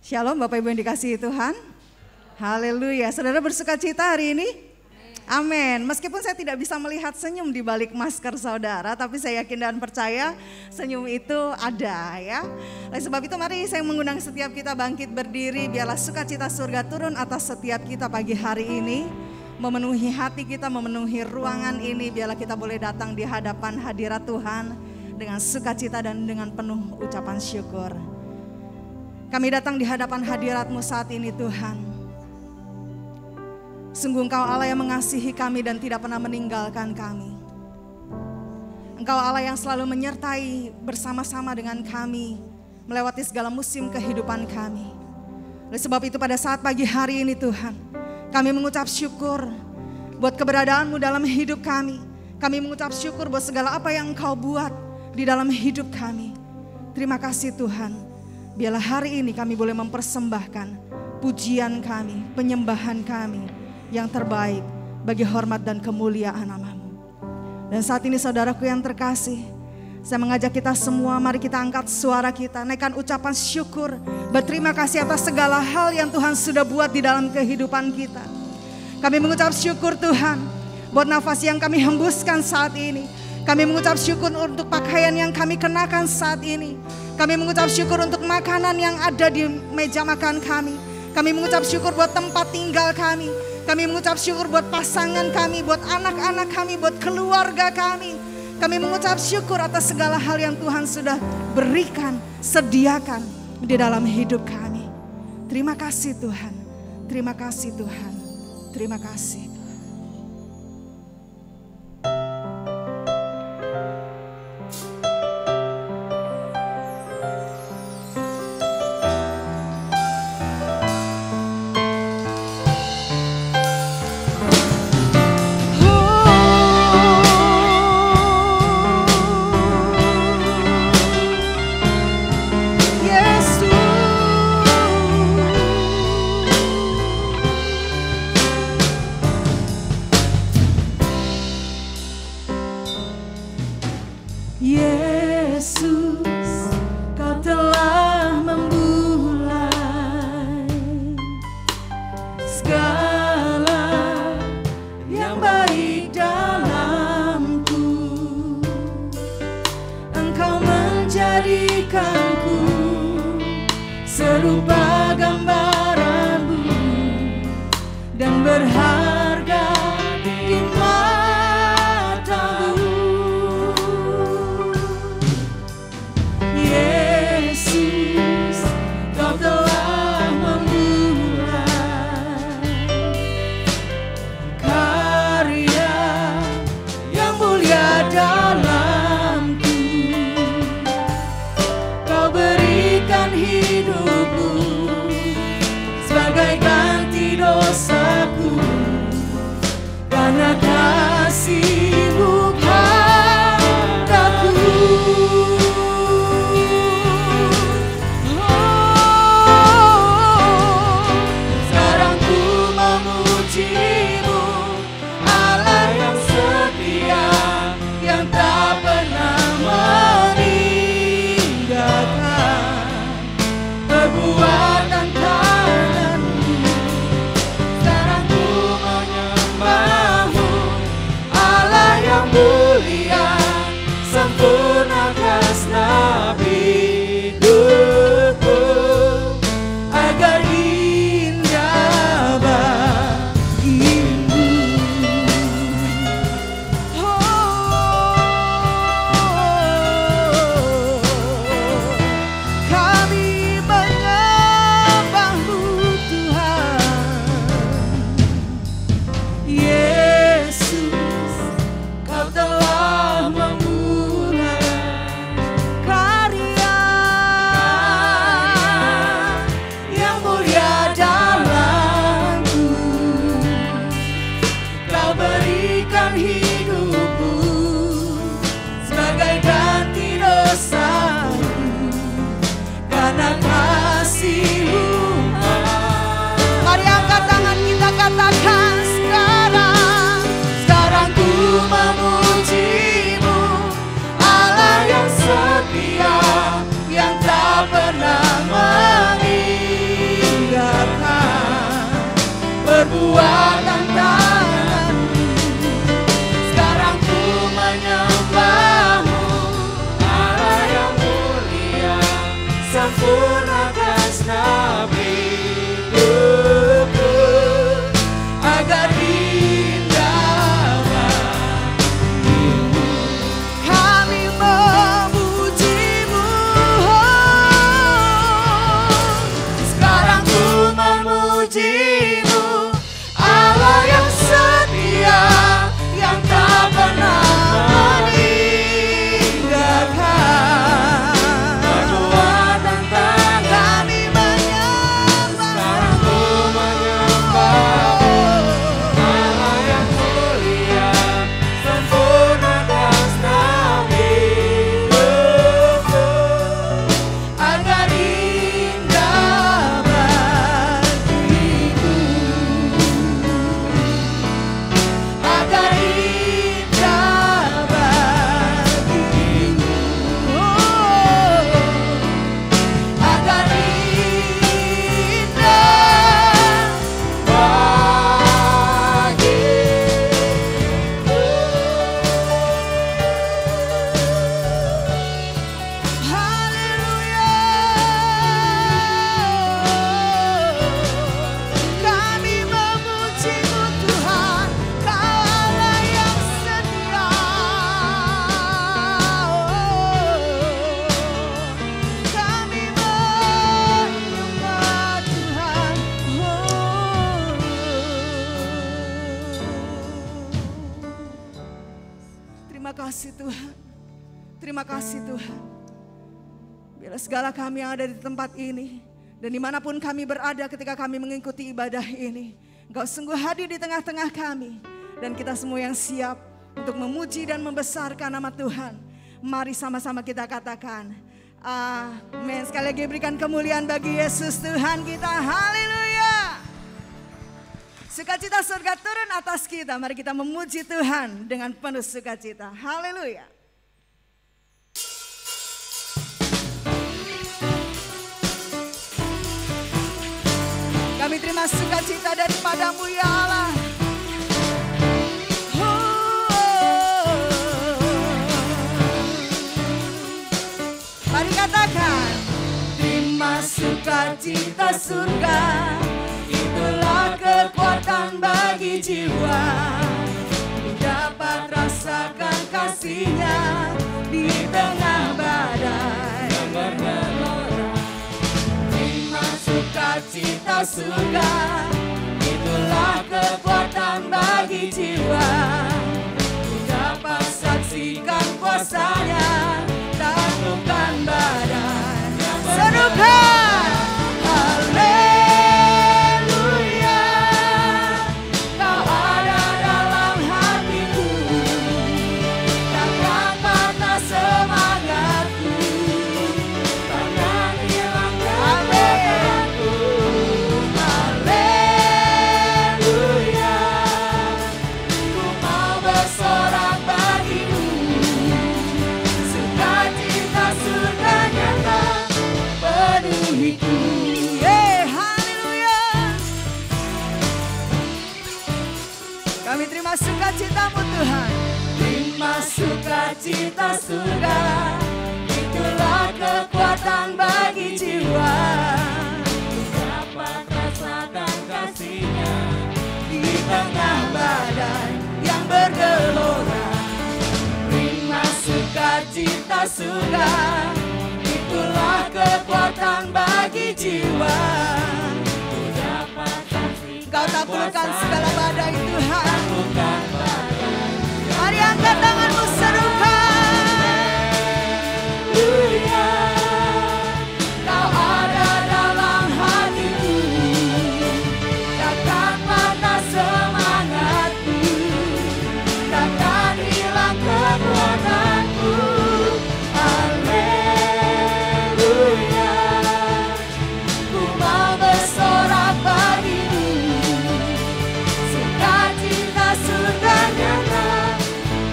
Shalom Bapak Ibu yang dikasihi Tuhan. Haleluya. Saudara bersuka cita hari ini? Amin. Meskipun saya tidak bisa melihat senyum di balik masker saudara, tapi saya yakin dan percaya senyum itu ada ya. Oleh sebab itu mari saya mengundang setiap kita bangkit berdiri, biarlah sukacita surga turun atas setiap kita pagi hari ini. Memenuhi hati kita, memenuhi ruangan ini, biarlah kita boleh datang di hadapan hadirat Tuhan dengan sukacita dan dengan penuh ucapan syukur. Kami datang di hadapan hadirat-Mu saat ini Tuhan. Sungguh Engkau Allah yang mengasihi kami dan tidak pernah meninggalkan kami. Engkau Allah yang selalu menyertai bersama-sama dengan kami melewati segala musim kehidupan kami. Oleh sebab itu pada saat pagi hari ini Tuhan, kami mengucap syukur buat keberadaan-Mu dalam hidup kami. Kami mengucap syukur buat segala apa yang Engkau buat di dalam hidup kami. Terima kasih Tuhan. Biarlah hari ini kami boleh mempersembahkan pujian kami, penyembahan kami yang terbaik bagi hormat dan kemuliaan nama-Mu. Dan saat ini saudaraku yang terkasih, saya mengajak kita semua, mari kita angkat suara kita, naikkan ucapan syukur, berterima kasih atas segala hal yang Tuhan sudah buat di dalam kehidupan kita. Kami mengucap syukur Tuhan buat nafas yang kami hembuskan saat ini. Kami mengucap syukur untuk pakaian yang kami kenakan saat ini. Kami mengucap syukur untuk makanan yang ada di meja makan kami. Kami mengucap syukur buat tempat tinggal kami. Kami mengucap syukur buat pasangan kami, buat anak-anak kami, buat keluarga kami. Kami mengucap syukur atas segala hal yang Tuhan sudah berikan, sediakan di dalam hidup kami. Terima kasih Tuhan. Terima kasih Tuhan. Terima kasih. Hidupku sebagai ganti dosaku. kasih Tuhan. Terima kasih Tuhan. Bila segala kami yang ada di tempat ini dan dimanapun kami berada ketika kami mengikuti ibadah ini, Engkau sungguh hadir di tengah-tengah kami. Dan kita semua yang siap untuk memuji dan membesarkan nama Tuhan. Mari sama-sama kita katakan amin. Sekali lagi berikan kemuliaan bagi Yesus Tuhan kita. Haleluya. Sukacita surga turun atas kita. Mari kita memuji Tuhan dengan penuh sukacita. Haleluya. Kami terima sukacita daripadamu ya Allah. Mari katakan, terima sukacita surga, itulah kekuatan bagi jiwa. Ku dapat rasakan kasih-Nya di tengah badai yang bergelora. Terima sukacita surga, itulah kekuatan bagi jiwa. Ku dapat saksikan kuasa-Nya, taklukkan badai. Serukan haleluya, Kau ada dalam hatiku, takkan patah semangatku, takkan hilang kekuatanku. Haleluya, ku mau bersorak bagimu, sukacita surga nyata penuhiku. Haleluya. Kami terima sukacita-Mu Tuhan. Terima sukacita surga, itulah kekuatan bagi jiwa. Ku dapat rasakan kasih-Nya di tengah badai yang bergelora. Terima sukacita surga, itulah kekuatan bagi jiwa. Kau taklukkan segala badai Tuhan. Mari angkat tanganmu, serukan. Haleluya, Kau ada dalam hatiku, takkan patah semangatku, takkan hilang kekuatanku. Haleluya, ku mau bersorak bagimu, sukacita surga nyata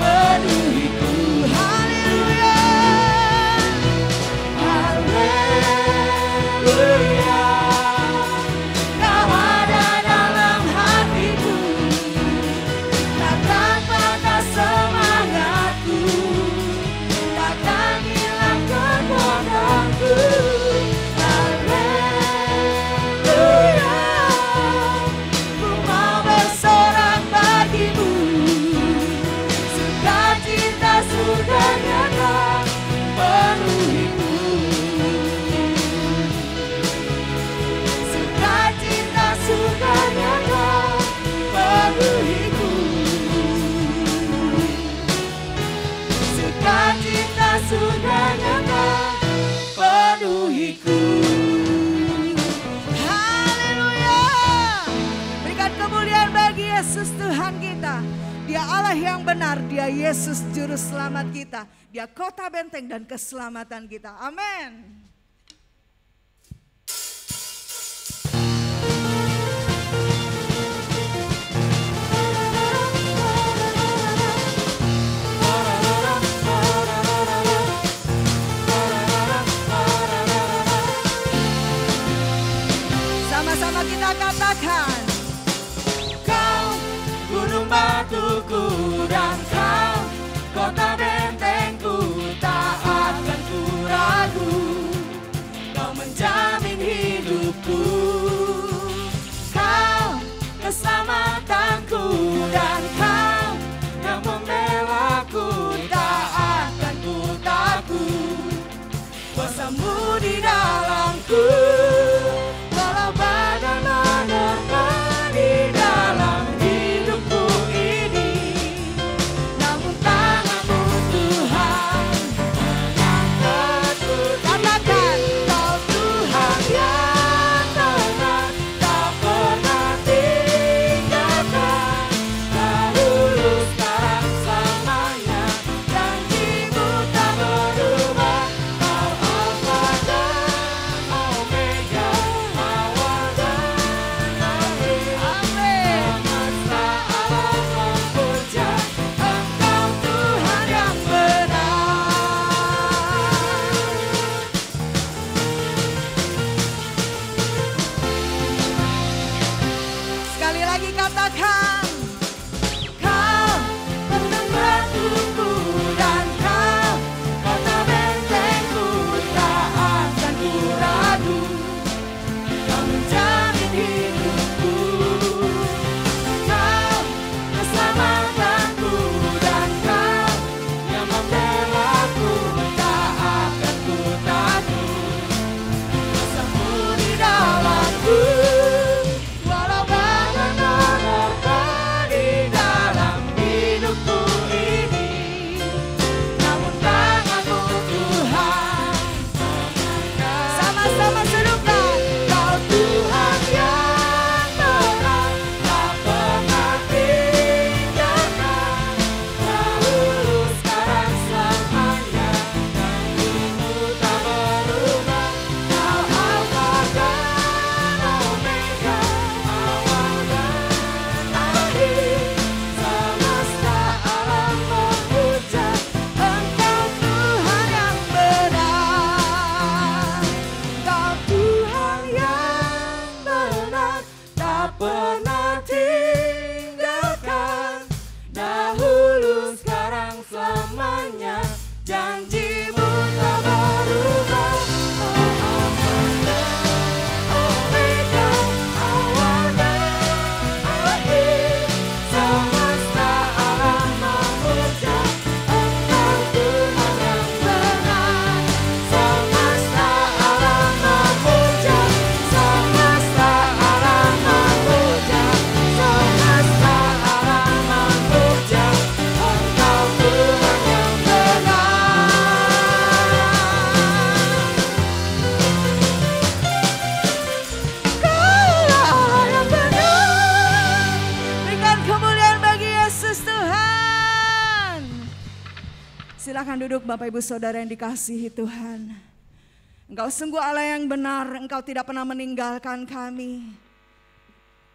penuhiku. Haleluya, haleluya, Kau ada dalam hatiku, takkan patah semangatku, takkan hilang kekuatanku. Haleluya, ku mau bersorak bagimu, sukacita surga nyata penuhiku. Sukacita surga nyata penuhiku. Sukacita surga nyata penuhiku. Haleluya. Berikan kemuliaan bagi Yesus Tuhan kita. Dia Allah yang benar, Dia Yesus Juru Selamat kita. Dia kota benteng dan keselamatan kita. Amin. Sama-sama kita katakan, Kau gunung batuku dan Kau kota bentengku, tak akan ku ragu. Kau menjamin hidupku, Kau keselamatanku, dan Kau yang membelaku, tak akan ku takut. Kuasa-Mu di dalamku, walau badai menerpa. nyatakan, Kau bertempat batuku dan Kau kota bentengku, tak akan ku ragu. Kau menjamin hidupku, Kau keselamatanku dan Kau yang membelaku, tak akan ku takut. Kuasamu di dalamku, walau badai menerpa di dalam hidupku ini, namun tanganmu Tuhan. Sama-sama serukan, Kau Tuhan yang benar, tak pernah tinggalkan. Dahulu, sekarang, selamanya, janjimu tak berubah. Kau Alfa dan Omega, awal dan akhir. Semesta alam memuja Engkau Tuhan yang benar. Kau Tuhan yang benar, tak pernah tinggalkan. Dahulu, sekarang, selamanya, janjimu tak berubah. Alfa dan Omega, awal dan akhir. Semesta alam memuja Engkau Tuhan yang benar. Semesta alam memuja, semesta alam memuja, semesta alam memuja Engkau Tuhan yang benar. Kaulah yang benar. Berikan kemuliaan bagi Yesus Tuhan. Silakan duduk Bapak Ibu Saudara yang dikasihi Tuhan. Engkau sungguh Allah yang benar, Engkau tidak pernah meninggalkan kami,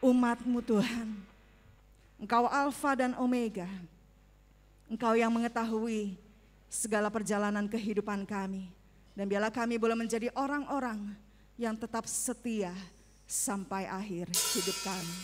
umat-Mu Tuhan. Engkau Alfa dan Omega. Engkau yang mengetahui segala perjalanan kehidupan kami. Dan biarlah kami boleh menjadi orang-orang yang tetap setia sampai akhir hidup kami.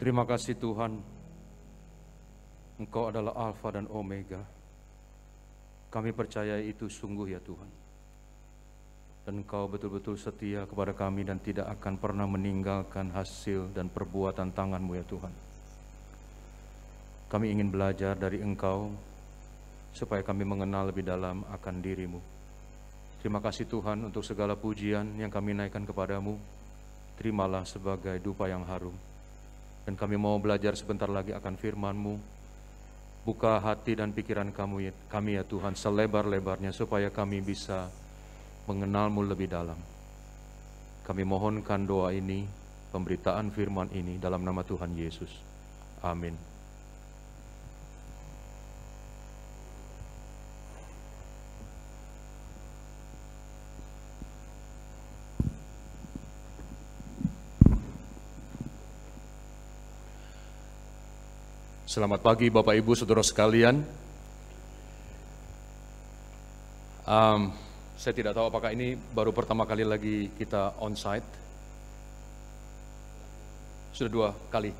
Terima kasih Tuhan, Engkau adalah Alfa dan Omega. Kami percaya itu sungguh ya Tuhan. Dan Engkau betul-betul setia kepada kami dan tidak akan pernah meninggalkan hasil dan perbuatan tangan-Mu ya Tuhan. Kami ingin belajar dari Engkau supaya kami mengenal lebih dalam akan diri-Mu. Terima kasih Tuhan untuk segala pujian yang kami naikkan kepadamu. Terimalah sebagai dupa yang harum. Dan kami mau belajar sebentar lagi akan firman-Mu. Buka hati dan pikiran kami ya Tuhan selebar-lebarnya supaya kami bisa mengenal-Mu lebih dalam. Kami mohonkan doa ini, pemberitaan firman ini dalam nama Tuhan Yesus. Amin. Selamat pagi Bapak Ibu Saudara sekalian. Saya tidak tahu apakah ini baru pertama kali lagi kita onsite. Sudah 2 kali.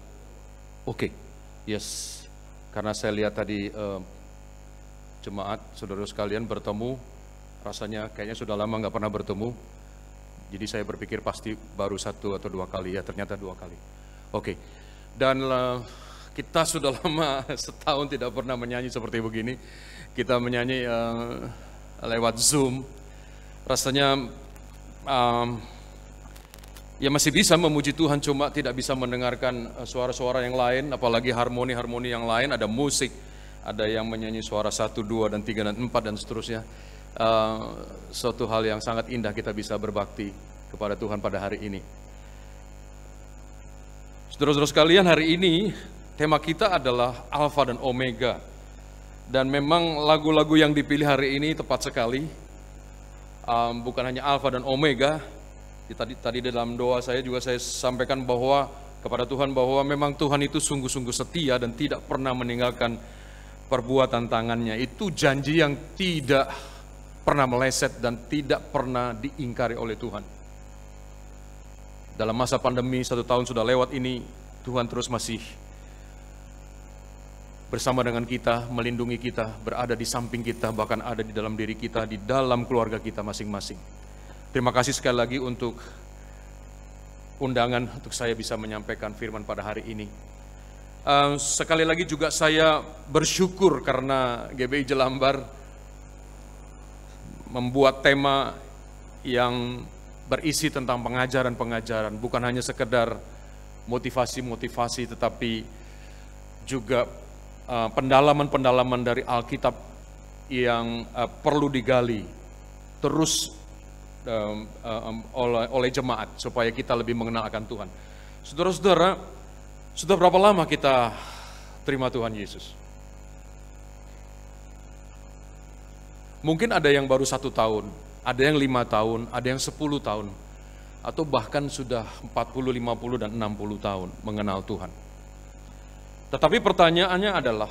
Oke, yes. Karena saya lihat tadi jemaat saudara sekalian bertemu, rasanya kayaknya sudah lama nggak pernah bertemu. Jadi saya berpikir pasti baru 1 atau 2 kali, ya ternyata 2 kali. Oke, dan kita sudah lama setahun tidak pernah menyanyi seperti begini. Kita menyanyi lewat Zoom. Rasanya ya masih bisa memuji Tuhan, cuma tidak bisa mendengarkan suara-suara yang lain, apalagi harmoni-harmoni yang lain, ada musik, ada yang menyanyi suara 1, 2, dan 3, dan 4, dan seterusnya. Suatu hal yang sangat indah kita bisa berbakti kepada Tuhan pada hari ini. Saudara-saudara sekalian, hari ini tema kita adalah Alfa dan Omega. Dan memang lagu-lagu yang dipilih hari ini tepat sekali. Bukan hanya Alfa dan Omega. Tadi dalam doa saya juga saya sampaikan bahwa kepada Tuhan bahwa memang Tuhan itu sungguh-sungguh setia dan tidak pernah meninggalkan perbuatan tangannya. Itu janji yang tidak pernah meleset dan tidak pernah diingkari oleh Tuhan. Dalam masa pandemi 1 tahun sudah lewat ini, Tuhan terus masih bersama dengan kita, melindungi kita, berada di samping kita, bahkan ada di dalam diri kita, di dalam keluarga kita masing-masing. Terima kasih sekali lagi untuk undangan untuk saya bisa menyampaikan firman pada hari ini. Sekali lagi juga saya bersyukur karena GBI Jelambar membuat tema yang berisi tentang pengajaran-pengajaran, bukan hanya sekedar motivasi-motivasi, tetapi juga pendalaman-pendalaman dari Alkitab yang perlu digali terus oleh jemaat supaya kita lebih mengenal akan Tuhan. Saudara-saudara, sudah berapa lama kita terima Tuhan Yesus? Mungkin ada yang baru 1 tahun, ada yang 5 tahun, ada yang 10 tahun, atau bahkan sudah 40, 50, dan 60 tahun mengenal Tuhan. Tetapi pertanyaannya adalah,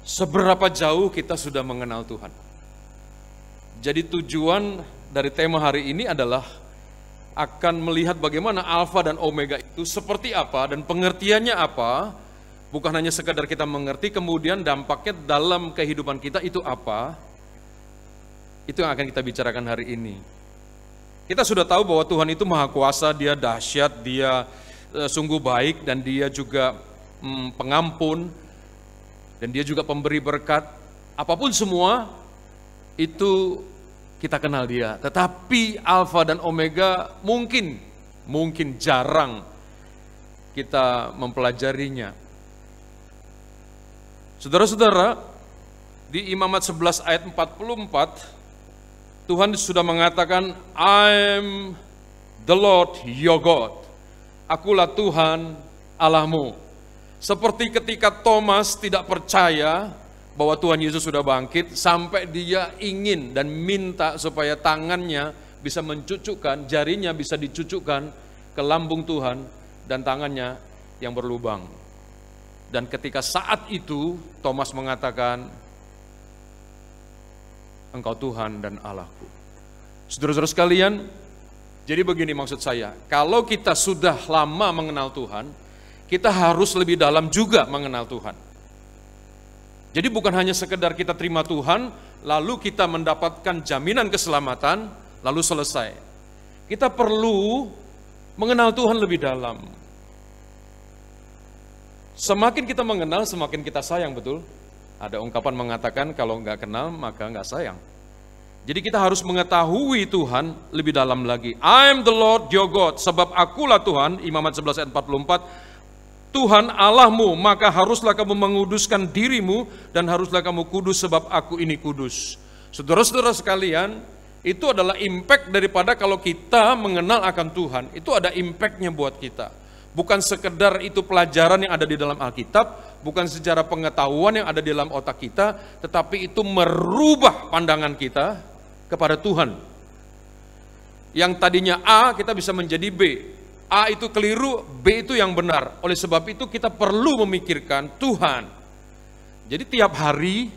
seberapa jauh kita sudah mengenal Tuhan? Jadi tujuan dari tema hari ini adalah akan melihat bagaimana Alfa dan Omega itu seperti apa dan pengertiannya apa. Bukan hanya sekadar kita mengerti, kemudian dampaknya dalam kehidupan kita itu apa. Itu yang akan kita bicarakan hari ini. Kita sudah tahu bahwa Tuhan itu maha kuasa, Dia dahsyat, Dia sungguh baik, dan Dia juga pengampun, dan Dia juga pemberi berkat. Apapun semua itu kita kenal Dia. Tetapi Alfa dan Omega mungkin jarang kita mempelajarinya. Saudara-saudara, di Imamat 11 ayat 44 Tuhan sudah mengatakan, I am the Lord your God. Akulah Tuhan Allahmu. Seperti ketika Thomas tidak percaya bahwa Tuhan Yesus sudah bangkit, sampai dia ingin dan minta supaya tangannya bisa mencucukkan, jarinya bisa dicucukkan ke lambung Tuhan, dan tangannya yang berlubang. Dan ketika saat itu Thomas mengatakan, Engkau Tuhan dan Allahku. Saudara-saudara sekalian, jadi begini maksud saya, kalau kita sudah lama mengenal Tuhan, kita harus lebih dalam juga mengenal Tuhan. Jadi bukan hanya sekedar kita terima Tuhan, lalu kita mendapatkan jaminan keselamatan, lalu selesai. Kita perlu mengenal Tuhan lebih dalam. Semakin kita mengenal, semakin kita sayang, betul? Ada ungkapan mengatakan kalau nggak kenal, maka nggak sayang. Jadi kita harus mengetahui Tuhan lebih dalam lagi. I am the Lord your God, sebab akulah Tuhan, Imamat 11 ayat 44, Tuhan Allahmu, maka haruslah kamu menguduskan dirimu, dan haruslah kamu kudus sebab aku ini kudus. Saudara-saudara sekalian, itu adalah impact daripada kalau kita mengenal akan Tuhan, itu ada impactnya buat kita. Bukan sekedar itu pelajaran yang ada di dalam Alkitab, bukan secara pengetahuan yang ada di dalam otak kita, tetapi itu merubah pandangan kita kepada Tuhan. Yang tadinya A, kita bisa menjadi B. A itu keliru, B itu yang benar. Oleh sebab itu kita perlu memikirkan Tuhan. Jadi tiap hari,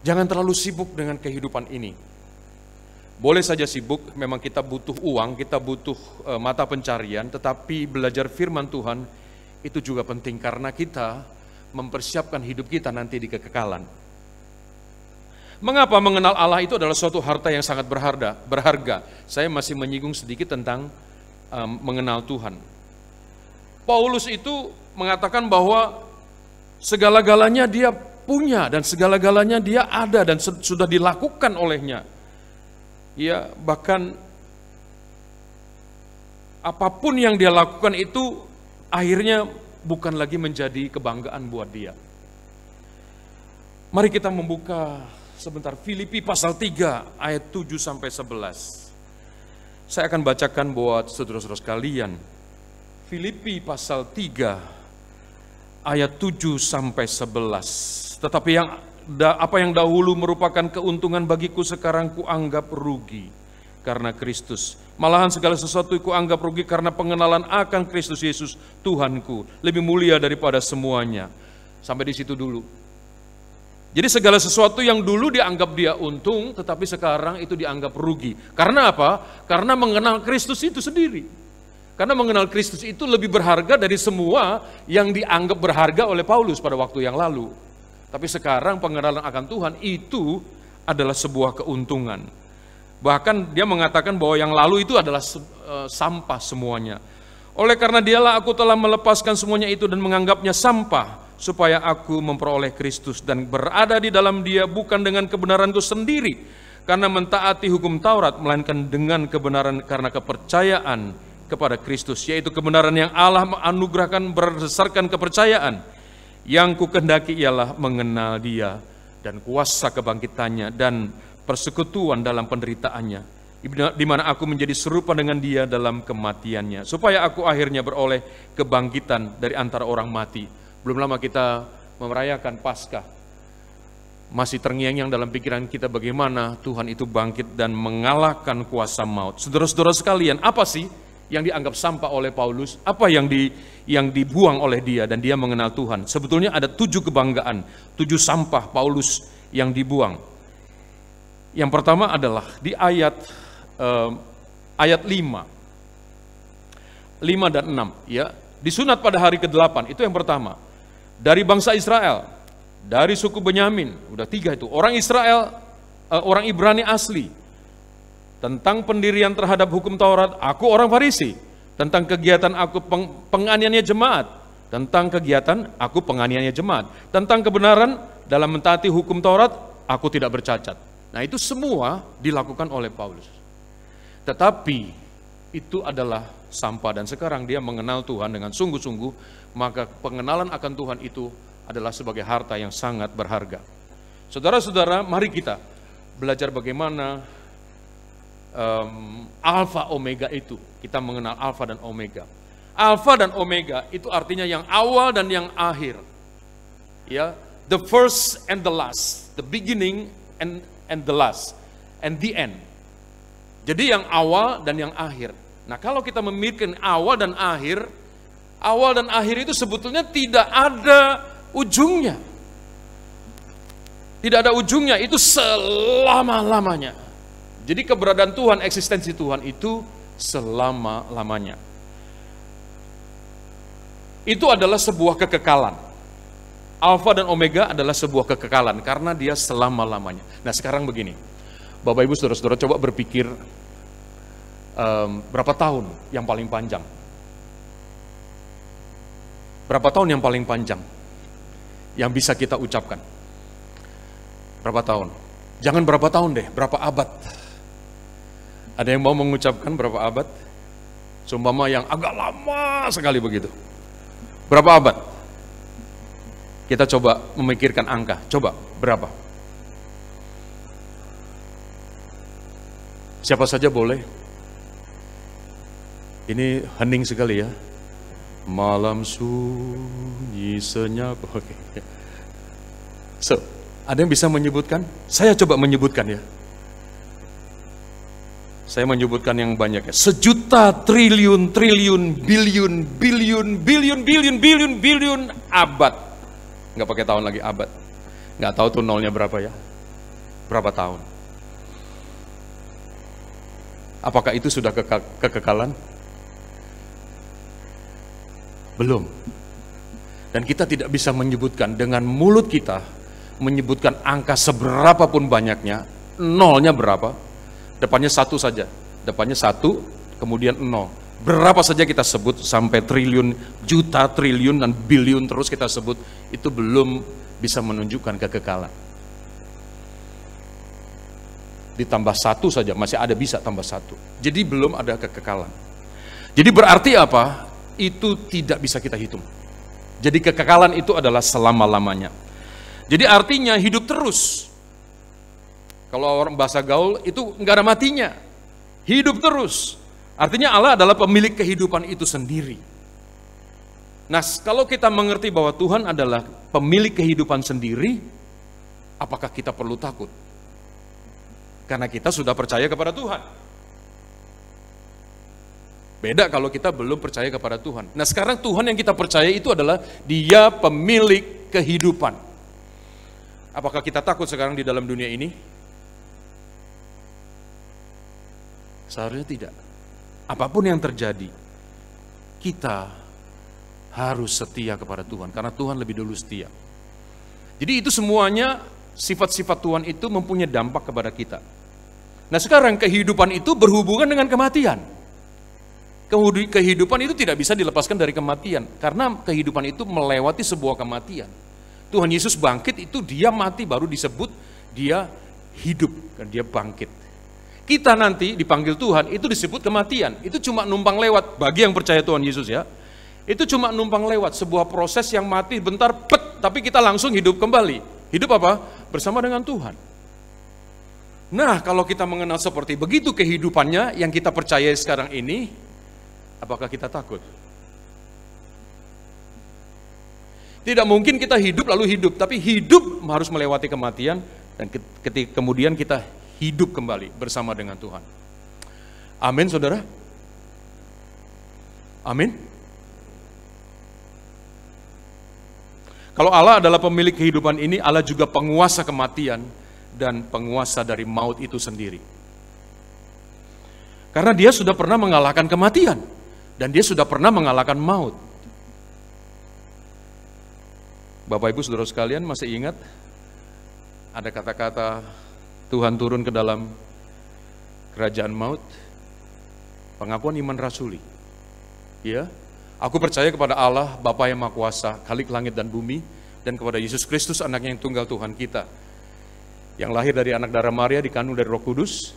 jangan terlalu sibuk dengan kehidupan ini. Boleh saja sibuk, memang kita butuh uang, kita butuh mata pencarian, tetapi belajar firman Tuhan itu juga penting karena kita mempersiapkan hidup kita nanti di kekekalan. Mengapa mengenal Allah itu adalah suatu harta yang sangat berharga? Saya masih menyinggung sedikit tentang mengenal Tuhan. Paulus itu mengatakan bahwa segala-galanya dia punya dan segala-galanya dia ada dan sudah dilakukan olehnya. Ya, bahkan apapun yang dia lakukan itu akhirnya bukan lagi menjadi kebanggaan buat dia. Mari kita membuka sebentar Filipi pasal 3 ayat 7 sampai 11. Saya akan bacakan buat saudara-saudara sekalian. Filipi pasal 3 ayat 7 sampai 11. Tetapi apa yang dahulu merupakan keuntungan bagiku sekarang kuanggap rugi karena Kristus. Malahan segala sesuatu kuanggap rugi karena pengenalan akan Kristus Yesus Tuhanku lebih mulia daripada semuanya. Sampai di situ dulu. Jadi segala sesuatu yang dulu dianggap dia untung, tetapi sekarang itu dianggap rugi. Karena apa? Karena mengenal Kristus itu sendiri. Karena mengenal Kristus itu lebih berharga dari semua yang dianggap berharga oleh Paulus pada waktu yang lalu. Tapi sekarang pengenalan akan Tuhan itu adalah sebuah keuntungan. Bahkan dia mengatakan bahwa yang lalu itu adalah sampah semuanya. Oleh karena dialah aku telah melepaskan semuanya itu dan menganggapnya sampah, supaya aku memperoleh Kristus dan berada di dalam dia bukan dengan kebenaranku sendiri karena mentaati hukum Taurat, melainkan dengan kebenaran karena kepercayaan kepada Kristus, yaitu kebenaran yang Allah anugerahkan berdasarkan kepercayaan. Yang kukendaki ialah mengenal dia dan kuasa kebangkitannya dan persekutuan dalam penderitaannya, di mana aku menjadi serupa dengan dia dalam kematiannya, supaya aku akhirnya beroleh kebangkitan dari antara orang mati. Belum lama kita merayakan Paskah. Masih terngiang-ngiang dalam pikiran kita bagaimana Tuhan itu bangkit dan mengalahkan kuasa maut. Saudara-saudara sekalian, apa sih yang dianggap sampah oleh Paulus? Apa yang dibuang oleh dia dan dia mengenal Tuhan? Sebetulnya ada 7 kebanggaan, 7 sampah Paulus yang dibuang. Yang pertama adalah di ayat 5 dan 6, ya. Disunat pada hari ke-8, itu yang pertama. Dari bangsa Israel, dari suku Benyamin, udah 3 itu. Orang Israel, orang Ibrani asli. Tentang pendirian terhadap hukum Taurat, aku orang Farisi. Tentang kegiatan aku penganiayaan jemaat. Tentang kegiatan aku penganiayaan jemaat. Tentang kebenaran dalam mentaati hukum Taurat, aku tidak bercacat. Nah, itu semua dilakukan oleh Paulus. Tetapi itu adalah sampah, dan sekarang dia mengenal Tuhan dengan sungguh-sungguh, maka pengenalan akan Tuhan itu adalah sebagai harta yang sangat berharga. Saudara-saudara, mari kita belajar bagaimana Alfa Omega itu. Kita mengenal Alfa dan Omega. Alfa dan Omega itu artinya yang awal dan yang akhir. Ya, the first and the last, the beginning and the last, and the end. Jadi yang awal dan yang akhir. Nah, kalau kita memikirkan awal dan akhir itu sebetulnya tidak ada ujungnya. Tidak ada ujungnya, itu selama-lamanya. Jadi keberadaan Tuhan, eksistensi Tuhan itu selama-lamanya. itu adalah sebuah kekekalan. Alfa dan Omega adalah sebuah kekekalan karena dia selama-lamanya. Nah sekarang begini, Bapak Ibu Saudara-saudara coba berpikir berapa tahun yang paling panjang? Berapa tahun yang paling panjang yang bisa kita ucapkan? Berapa tahun? Jangan berapa tahun deh, berapa abad? Ada yang mau mengucapkan berapa abad? Seumpama yang agak lama sekali begitu. Berapa abad? Kita coba memikirkan angka. Coba, berapa? Siapa saja boleh. Ini hening sekali ya. Malam sunyi senyap. Oke. So, ada yang bisa menyebutkan? Saya coba menyebutkan ya. Saya menyebutkan yang banyak ya. 1 juta, triliun, biliun abad. Nggak pakai tahun lagi, abad. Nggak tahu tuh nolnya berapa ya. Berapa tahun. Apakah itu sudah kekekalan? Belum. Dan kita tidak bisa menyebutkan dengan mulut kita, menyebutkan angka seberapapun banyaknya, nolnya berapa, depannya 1 saja, depannya 1, kemudian 0. Berapa saja kita sebut, sampai triliun, juta, triliun, dan biliun terus kita sebut, itu belum bisa menunjukkan kekekalan. Ditambah 1 saja, masih ada bisa tambah 1. Jadi belum ada kekekalan. Jadi berarti apa? Itu tidak bisa kita hitung. Jadi kekekalan itu adalah selama-lamanya. Jadi artinya hidup terus. Kalau orang bahasa gaul itu nggak ada matinya. Hidup terus. Artinya Allah adalah pemilik kehidupan itu sendiri. Nah, kalau kita mengerti bahwa Tuhan adalah pemilik kehidupan sendiri, apakah kita perlu takut? Karena kita sudah percaya kepada Tuhan. Beda kalau kita belum percaya kepada Tuhan. Nah sekarang Tuhan yang kita percaya itu adalah Dia pemilik kehidupan. Apakah kita takut sekarang di dalam dunia ini? Seharusnya tidak. Apapun yang terjadi, kita harus setia kepada Tuhan. Karena Tuhan lebih dulu setia. Jadi itu semuanya, sifat-sifat Tuhan itu mempunyai dampak kepada kita. Nah sekarang kehidupan itu berhubungan dengan kematian. Kehidupan itu tidak bisa dilepaskan dari kematian. Karena kehidupan itu melewati sebuah kematian. Tuhan Yesus bangkit itu dia mati baru disebut dia hidup. Dan dia bangkit. Kita nanti dipanggil Tuhan itu disebut kematian. Itu cuma numpang lewat bagi yang percaya Tuhan Yesus ya. Itu cuma numpang lewat sebuah proses yang mati bentar pet. Tapi kita langsung hidup kembali. Hidup apa? Bersama dengan Tuhan. Nah kalau kita mengenal seperti begitu kehidupannya yang kita percaya sekarang ini, apakah kita takut? Tidak mungkin kita hidup lalu hidup, tapi hidup harus melewati kematian dan kemudian kita hidup kembali bersama dengan Tuhan. Amin, saudara? Amin. Kalau Allah adalah pemilik kehidupan ini, Allah juga penguasa kematian dan penguasa dari maut itu sendiri. Karena Dia sudah pernah mengalahkan kematian. Dan Dia sudah pernah mengalahkan maut. Bapak Ibu Saudara sekalian masih ingat ada kata-kata Tuhan turun ke dalam kerajaan maut? Pengakuan iman rasuli. Ya, aku percaya kepada Allah Bapa yang Maha Kuasa, Khalik langit dan bumi, dan kepada Yesus Kristus anaknya yang tunggal Tuhan kita, yang lahir dari anak darah Maria, dikandung dari Roh Kudus,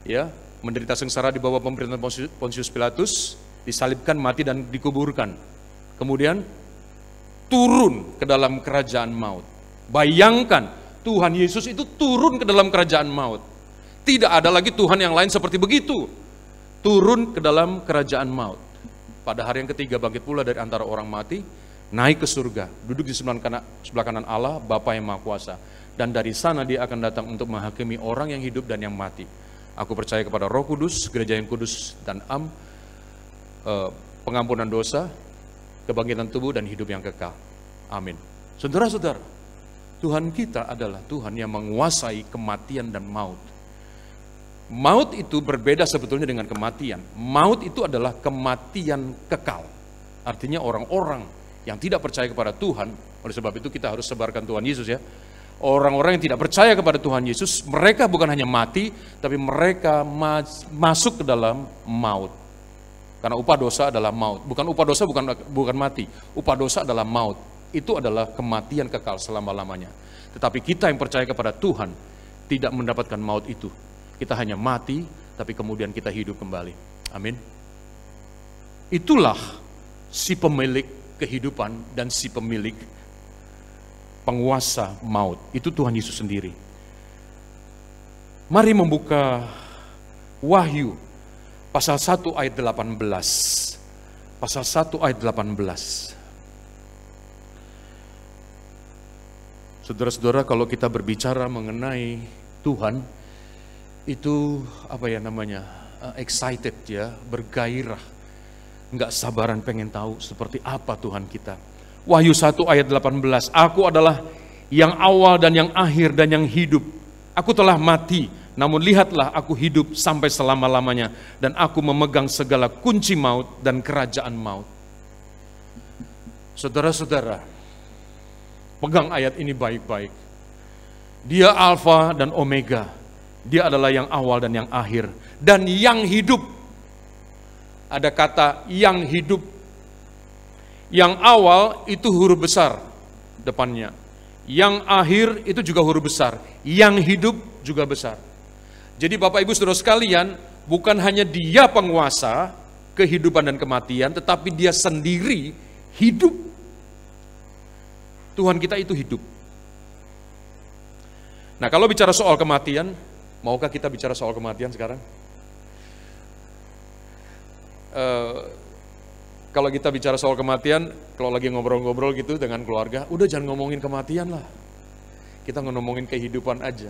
ya, menderita sengsara di bawah pemerintahan Pontius Pilatus, disalibkan, mati dan dikuburkan. Kemudian turun ke dalam kerajaan maut. Bayangkan, Tuhan Yesus itu turun ke dalam kerajaan maut. Tidak ada lagi Tuhan yang lain seperti begitu. Turun ke dalam kerajaan maut. Pada hari yang ketiga bangkit pula dari antara orang mati, naik ke surga, duduk di sebelah kanan Allah, Bapa yang Maha Kuasa. Dan dari sana Dia akan datang untuk menghakimi orang yang hidup dan yang mati. Aku percaya kepada Roh Kudus, gereja yang kudus dan pengampunan dosa, kebangkitan tubuh dan hidup yang kekal. Amin. Saudara-saudara, Tuhan kita adalah Tuhan yang menguasai kematian dan maut. Maut itu berbeda sebetulnya dengan kematian. Maut itu adalah kematian kekal. Artinya orang-orang yang tidak percaya kepada Tuhan, oleh sebab itu kita harus sebarkan Tuhan Yesus ya. Orang-orang yang tidak percaya kepada Tuhan Yesus, mereka bukan hanya mati, tapi mereka masuk ke dalam maut. Karena upah dosa adalah maut. Upah dosa bukan mati. Upah dosa adalah maut. Itu adalah kematian kekal selama-lamanya. Tetapi kita yang percaya kepada Tuhan tidak mendapatkan maut itu. Kita hanya mati, tapi kemudian kita hidup kembali. Amin. Itulah si pemilik kehidupan dan si pemilik penguasa maut. Itu Tuhan Yesus sendiri. Mari membuka Wahyu pasal 1 ayat 18. Pasal 1 ayat 18. Saudara-saudara, kalau kita berbicara mengenai Tuhan, itu excited ya, bergairah, nggak sabaran pengen tahu seperti apa Tuhan kita. Wahyu 1 ayat 18, aku adalah yang awal dan yang akhir dan yang hidup. Aku telah mati, namun lihatlah aku hidup sampai selama-lamanya, dan aku memegang segala kunci maut dan kerajaan maut. Saudara-saudara, pegang ayat ini baik-baik. Dia Alfa dan Omega. Dia adalah yang awal dan yang akhir. Dan yang hidup. Ada kata yang hidup. Yang awal itu huruf besar depannya. Yang akhir itu juga huruf besar. Yang hidup juga besar. Jadi Bapak Ibu Saudara sekalian, bukan hanya dia penguasa kehidupan dan kematian, tetapi dia sendiri hidup. Tuhan kita itu hidup. Nah, kalau bicara soal kematian, maukah kita bicara soal kematian sekarang? Kalau kita bicara soal kematian, kalau lagi ngobrol-ngobrol gitu dengan keluarga, udah jangan ngomongin kematian lah. Kita ngomongin kehidupan aja.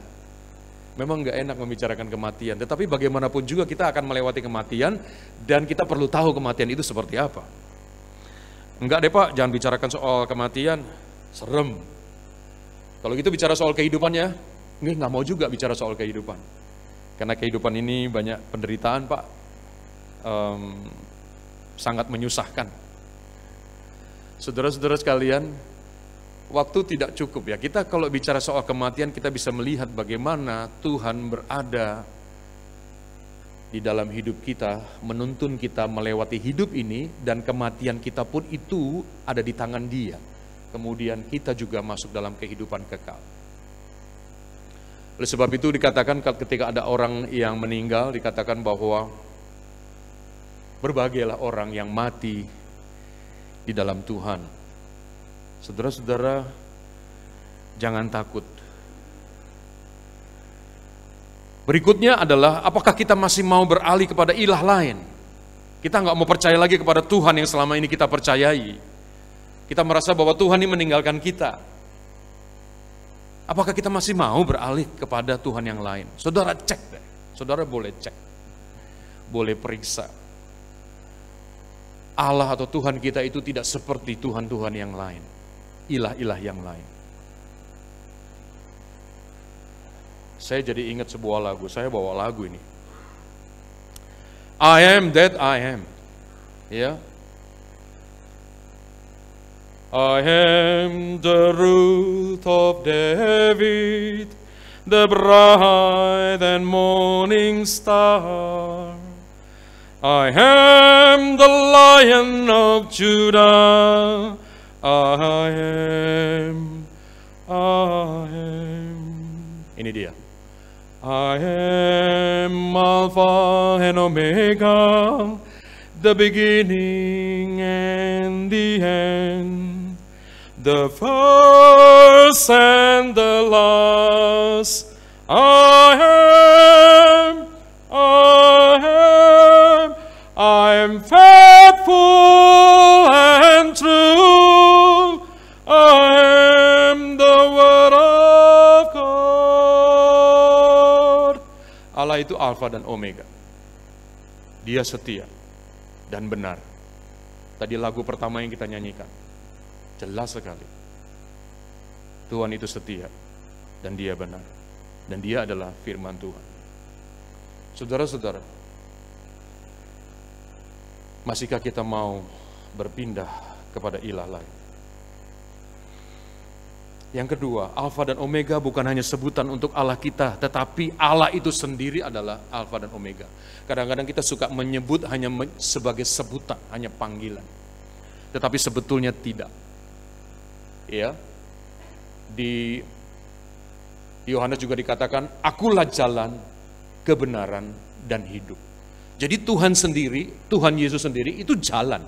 Memang nggak enak membicarakan kematian, tetapi bagaimanapun juga kita akan melewati kematian, dan kita perlu tahu kematian itu seperti apa. Enggak deh Pak, jangan bicarakan soal kematian. Serem. Kalau gitu bicara soal kehidupannya, nggak mau juga bicara soal kehidupan. Karena kehidupan ini banyak penderitaan Pak, sangat menyusahkan. Saudara-saudara sekalian, waktu tidak cukup ya. Kita kalau bicara soal kematian, kita bisa melihat bagaimana Tuhan berada di dalam hidup kita, menuntun kita melewati hidup ini, dan kematian kita pun itu ada di tangan Dia. Kemudian kita juga masuk dalam kehidupan kekal. Oleh sebab itu dikatakan ketika ada orang yang meninggal, dikatakan bahwa berbahagialah orang yang mati di dalam Tuhan. Saudara-saudara, jangan takut. Berikutnya adalah, apakah kita masih mau beralih kepada ilah lain? Kita nggak mau percaya lagi kepada Tuhan yang selama ini kita percayai. Kita merasa bahwa Tuhan ini meninggalkan kita. Apakah kita masih mau beralih kepada Tuhan yang lain? Saudara cek deh. Saudara boleh cek. Boleh periksa. Allah atau Tuhan kita itu tidak seperti Tuhan-Tuhan yang lain. Ilah-ilah yang lain. Saya jadi ingat sebuah lagu. Saya bawa lagu ini. I am that I am. Ya. I am the root of David, the bright and morning star. I am the Lion of Judah. I am. Ini dia. I am Alpha and Omega, the beginning and the end, the first and the last. I am faithful and true. I am the word of God. Allah itu Alfa dan Omega. Dia setia dan benar. Tadi lagu pertama yang kita nyanyikan, jelas sekali. Tuhan itu setia dan Dia benar. Dan Dia adalah firman Tuhan. Saudara-saudara, masihkah kita mau berpindah kepada ilah lain. Yang kedua, Alfa dan Omega bukan hanya sebutan untuk Allah kita, tetapi Allah itu sendiri adalah Alfa dan Omega. Kadang-kadang kita suka menyebut hanya sebagai sebutan, hanya panggilan. Tetapi sebetulnya tidak. Ya. Di Yohanes juga dikatakan, akulah jalan, kebenaran, dan hidup. Jadi Tuhan sendiri, Tuhan Yesus sendiri itu jalan.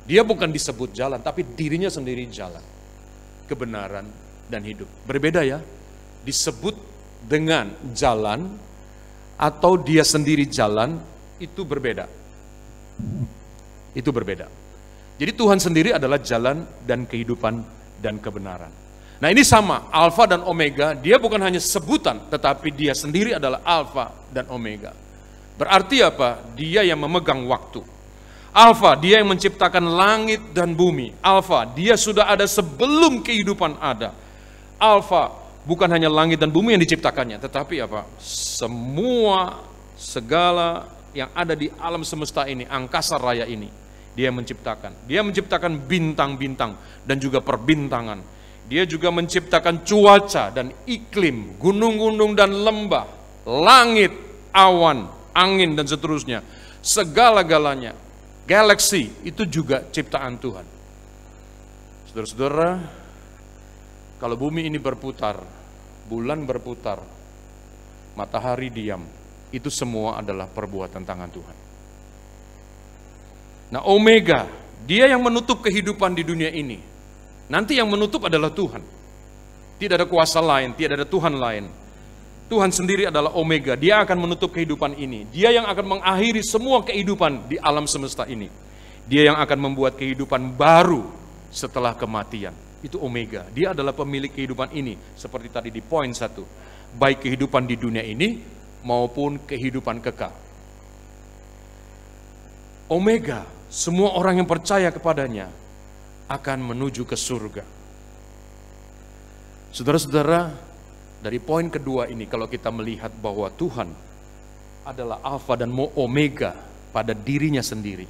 Dia bukan disebut jalan, tapi dirinya sendiri jalan, kebenaran, dan hidup. Berbeda ya, disebut dengan jalan atau dia sendiri jalan, itu berbeda. Itu berbeda. Jadi Tuhan sendiri adalah jalan dan kehidupan dan kebenaran. Nah ini sama, Alfa dan Omega, dia bukan hanya sebutan, tetapi dia sendiri adalah Alfa dan Omega. Berarti apa? Dia yang memegang waktu. Alfa, dia yang menciptakan langit dan bumi. Alfa, dia sudah ada sebelum kehidupan ada. Alfa, bukan hanya langit dan bumi yang diciptakannya, tetapi apa? Semua, segala yang ada di alam semesta ini, angkasa raya ini, dia yang menciptakan. Dia menciptakan bintang-bintang dan juga perbintangan. Dia juga menciptakan cuaca dan iklim, gunung-gunung dan lembah, langit, awan, angin dan seterusnya. Segala-galanya, galaksi itu juga ciptaan Tuhan. Saudara-saudara, kalau bumi ini berputar, bulan berputar, matahari diam, itu semua adalah perbuatan tangan Tuhan. Nah, Omega, dia yang menutup kehidupan di dunia ini. Nanti yang menutup adalah Tuhan. Tidak ada kuasa lain, tidak ada Tuhan lain. Tuhan sendiri adalah Omega, dia akan menutup kehidupan ini. Dia yang akan mengakhiri semua kehidupan di alam semesta ini. Dia yang akan membuat kehidupan baru setelah kematian. Itu Omega, dia adalah pemilik kehidupan ini. Seperti tadi di poin 1, baik kehidupan di dunia ini maupun kehidupan kekal. Omega, semua orang yang percaya kepadanya akan menuju ke surga. Saudara-saudara, dari poin kedua ini, kalau kita melihat bahwa Tuhan adalah Alfa dan Omega pada dirinya sendiri,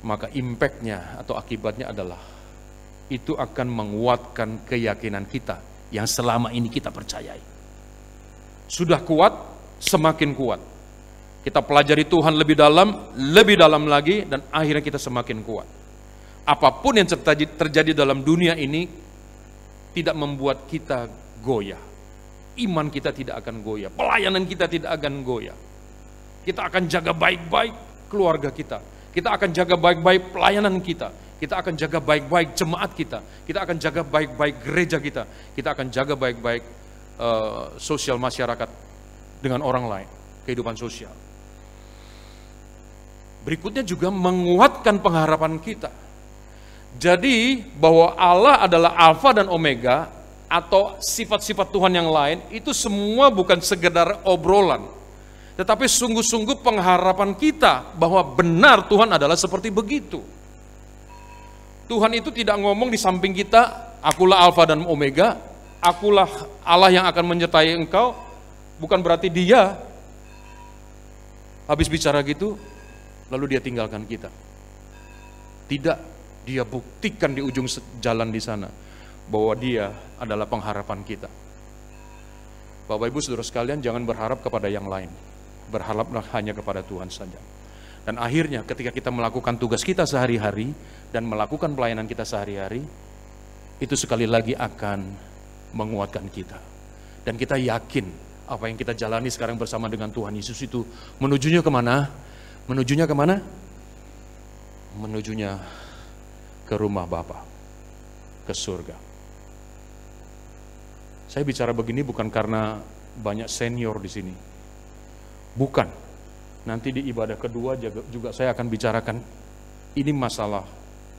maka impact-nya atau akibatnya adalah itu akan menguatkan keyakinan kita yang selama ini kita percayai. Sudah kuat, semakin kuat. Kita pelajari Tuhan lebih dalam lagi, dan akhirnya kita semakin kuat. Apapun yang terjadi dalam dunia ini tidak membuat kita goyah. Iman kita tidak akan goyah, pelayanan kita tidak akan goyah. Kita akan jaga baik-baik keluarga kita. Kita akan jaga baik-baik pelayanan kita. Kita akan jaga baik-baik jemaat kita. Kita akan jaga baik-baik gereja kita. Kita akan jaga baik-baik sosial masyarakat dengan orang lain, kehidupan sosial. Berikutnya juga menguatkan pengharapan kita. Jadi bahwa Allah adalah Alfa dan Omega atau sifat-sifat Tuhan yang lain itu semua bukan sekedar obrolan, tetapi sungguh-sungguh pengharapan kita bahwa benar Tuhan adalah seperti begitu. Tuhan itu tidak ngomong di samping kita, akulah Alfa dan Omega, akulah Allah yang akan menyertai engkau. Bukan berarti dia habis bicara gitu lalu dia tinggalkan kita. Tidak. Dia buktikan di ujung jalan di sana bahwa dia adalah pengharapan kita. Bapak Ibu Saudara sekalian, jangan berharap kepada yang lain. Berharaplah hanya kepada Tuhan saja. Dan akhirnya ketika kita melakukan tugas kita sehari-hari dan melakukan pelayanan kita sehari-hari, itu sekali lagi akan menguatkan kita. Dan kita yakin apa yang kita jalani sekarang bersama dengan Tuhan Yesus itu menujunya kemana? Menujunya kemana? Menujunya ke rumah Bapa, ke surga. Saya bicara begini bukan karena banyak senior di sini. Bukan. Nanti di ibadah kedua juga saya akan bicarakan ini masalah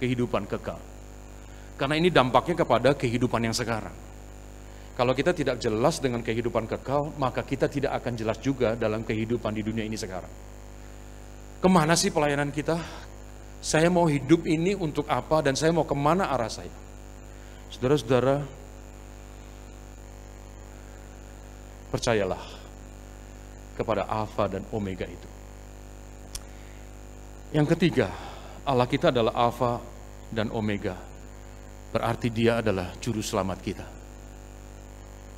kehidupan kekal. Karena ini dampaknya kepada kehidupan yang sekarang. Kalau kita tidak jelas dengan kehidupan kekal, maka kita tidak akan jelas juga dalam kehidupan di dunia ini sekarang. Kemana sih pelayanan kita? Saya mau hidup ini untuk apa dan saya mau kemana arah saya? Saudara-saudara, percayalah kepada Alfa dan Omega itu. Yang ketiga, Allah kita adalah Alfa dan Omega. Berarti dia adalah juru selamat kita.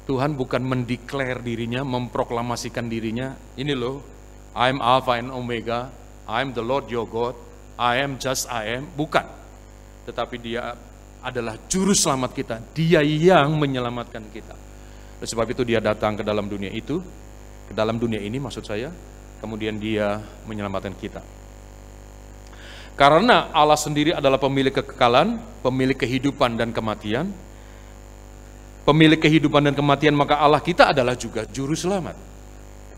Tuhan bukan mendeklar dirinya, memproklamasikan dirinya, ini loh, I'm Alpha and Omega, I'm the Lord your God, I am just I am. Bukan. Tetapi dia adalah juru selamat kita. Dia yang menyelamatkan kita. Oleh sebab itu dia datang ke dalam dunia itu, ke dalam dunia ini maksud saya, kemudian dia menyelamatkan kita. Karena Allah sendiri adalah pemilik kekekalan, pemilik kehidupan dan kematian, pemilik kehidupan dan kematian, maka Allah kita adalah juga juru selamat.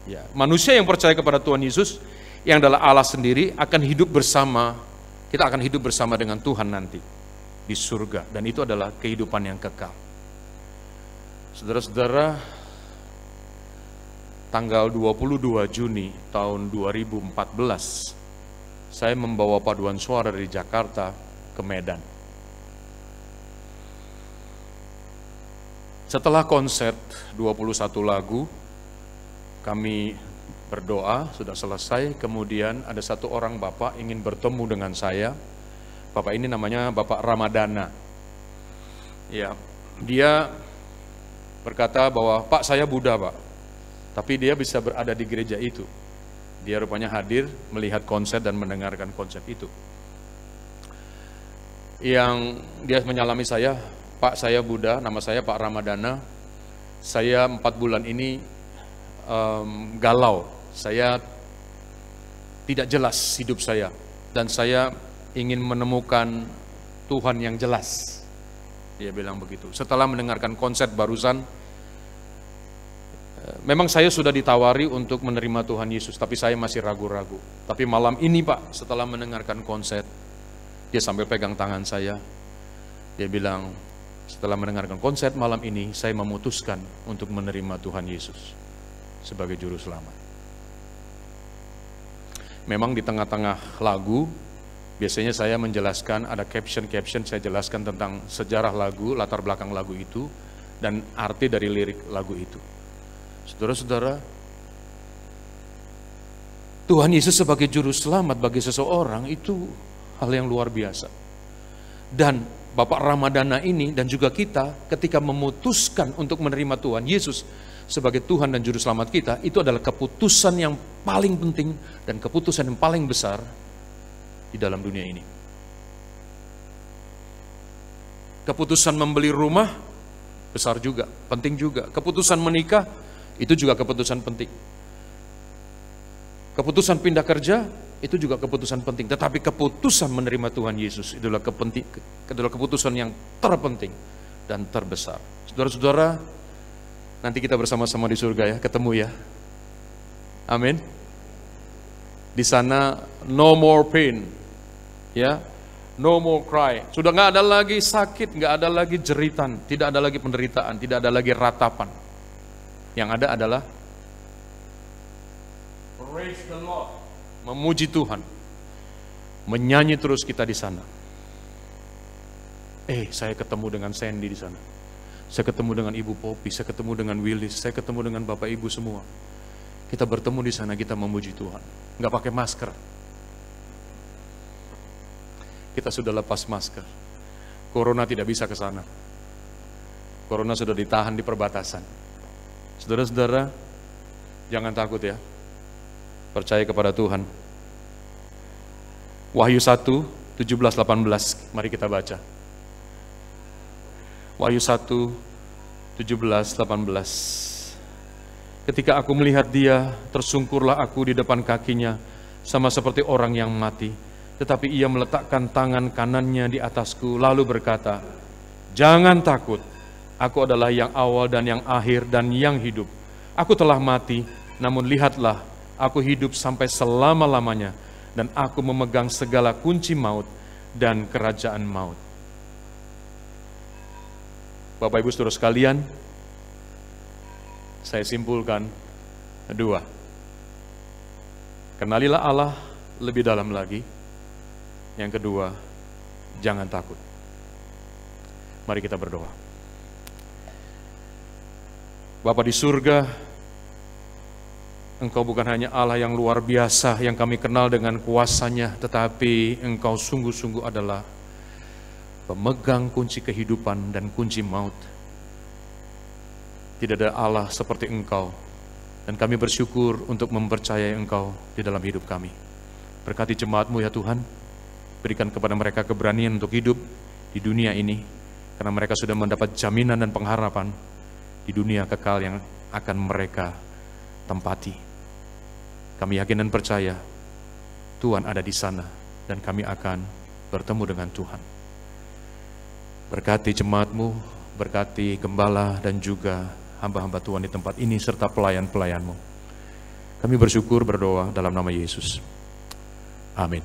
Ya, manusia yang percaya kepada Tuhan Yesus, yang adalah Allah sendiri, akan hidup bersama, kita akan hidup bersama dengan Tuhan nanti di surga, dan itu adalah kehidupan yang kekal. Saudara-saudara, tanggal 22 Juni tahun 2014, saya membawa paduan suara dari Jakarta ke Medan. Setelah konser 21 lagu, kami berdoa, sudah selesai, kemudian ada satu orang Bapak ingin bertemu dengan saya. Bapak ini namanya Bapak Ramadana. Ya, dia berkata bahwa, Pak, saya Buddha, Pak. Tapi dia bisa berada di gereja itu. Dia rupanya hadir, melihat konser dan mendengarkan konser itu. Yang dia menyalami saya, Pak, saya Buddha, nama saya Pak Ramadana. Saya 4 bulan ini galau. Saya tidak jelas hidup saya. Dan saya ingin menemukan Tuhan yang jelas. Dia bilang begitu. Setelah mendengarkan konser barusan, memang saya sudah ditawari untuk menerima Tuhan Yesus, tapi saya masih ragu-ragu. Tapi malam ini, Pak, setelah mendengarkan konser, dia sambil pegang tangan saya. Dia bilang, setelah mendengarkan konser malam ini, saya memutuskan untuk menerima Tuhan Yesus sebagai juru selamat. Memang di tengah-tengah lagu, biasanya saya menjelaskan, ada caption-caption, saya jelaskan tentang sejarah lagu, latar belakang lagu itu, dan arti dari lirik lagu itu. Saudara-saudara, Tuhan Yesus sebagai juru selamat bagi seseorang itu hal yang luar biasa. Dan Bapak Ramadana ini dan juga kita ketika memutuskan untuk menerima Tuhan Yesus sebagai Tuhan dan juru selamat kita, itu adalah keputusan yang paling penting dan keputusan yang paling besar di dalam dunia ini. Keputusan membeli rumah besar juga, penting juga. Keputusan menikah itu juga keputusan penting. Keputusan pindah kerja itu juga keputusan penting. Tetapi keputusan menerima Tuhan Yesus itulah keputusan yang terpenting dan terbesar. Saudara-saudara, nanti kita bersama-sama di surga ya, ketemu ya. Amin. Di sana no more pain, ya, no more cry. Sudah nggak ada lagi sakit, nggak ada lagi jeritan, tidak ada lagi penderitaan, tidak ada lagi ratapan. Yang ada adalah praise the Lord, memuji Tuhan, menyanyi terus kita di sana. Saya ketemu dengan Sandy di sana. Saya ketemu dengan Ibu Poppy, saya ketemu dengan Willis, saya ketemu dengan Bapak Ibu semua. Kita bertemu di sana, kita memuji Tuhan. Nggak pakai masker. Kita sudah lepas masker. Corona tidak bisa ke sana. Corona sudah ditahan di perbatasan. Saudara-saudara, jangan takut ya. Percaya kepada Tuhan. Wahyu 1, 17-18, mari kita baca. Wahyu 1, 17-18. Ketika aku melihat dia, tersungkurlah aku di depan kakinya, sama seperti orang yang mati. Tetapi ia meletakkan tangan kanannya di atasku, lalu berkata, jangan takut, aku adalah yang awal dan yang akhir dan yang hidup. Aku telah mati, namun lihatlah, aku hidup sampai selama-lamanya, dan aku memegang segala kunci maut dan kerajaan maut. Bapak Ibu Saudara sekalian, saya simpulkan dua. Kenalilah Allah lebih dalam lagi. Yang kedua, jangan takut. Mari kita berdoa. Bapa di surga, Engkau bukan hanya Allah yang luar biasa yang kami kenal dengan kuasanya, tetapi Engkau sungguh-sungguh adalah pemegang kunci kehidupan dan kunci maut. Tidak ada Allah seperti Engkau, dan kami bersyukur untuk mempercayai Engkau di dalam hidup kami. Berkati jemaat-Mu ya Tuhan, berikan kepada mereka keberanian untuk hidup di dunia ini, karena mereka sudah mendapat jaminan dan pengharapan di dunia kekal yang akan mereka tempati. Kami yakin dan percaya Tuhan ada di sana, dan kami akan bertemu dengan Tuhan. Berkati jemaat-Mu, berkati gembala dan juga hamba-hamba Tuhan di tempat ini serta pelayan-pelayan-Mu. Kami bersyukur berdoa dalam nama Yesus. Amin.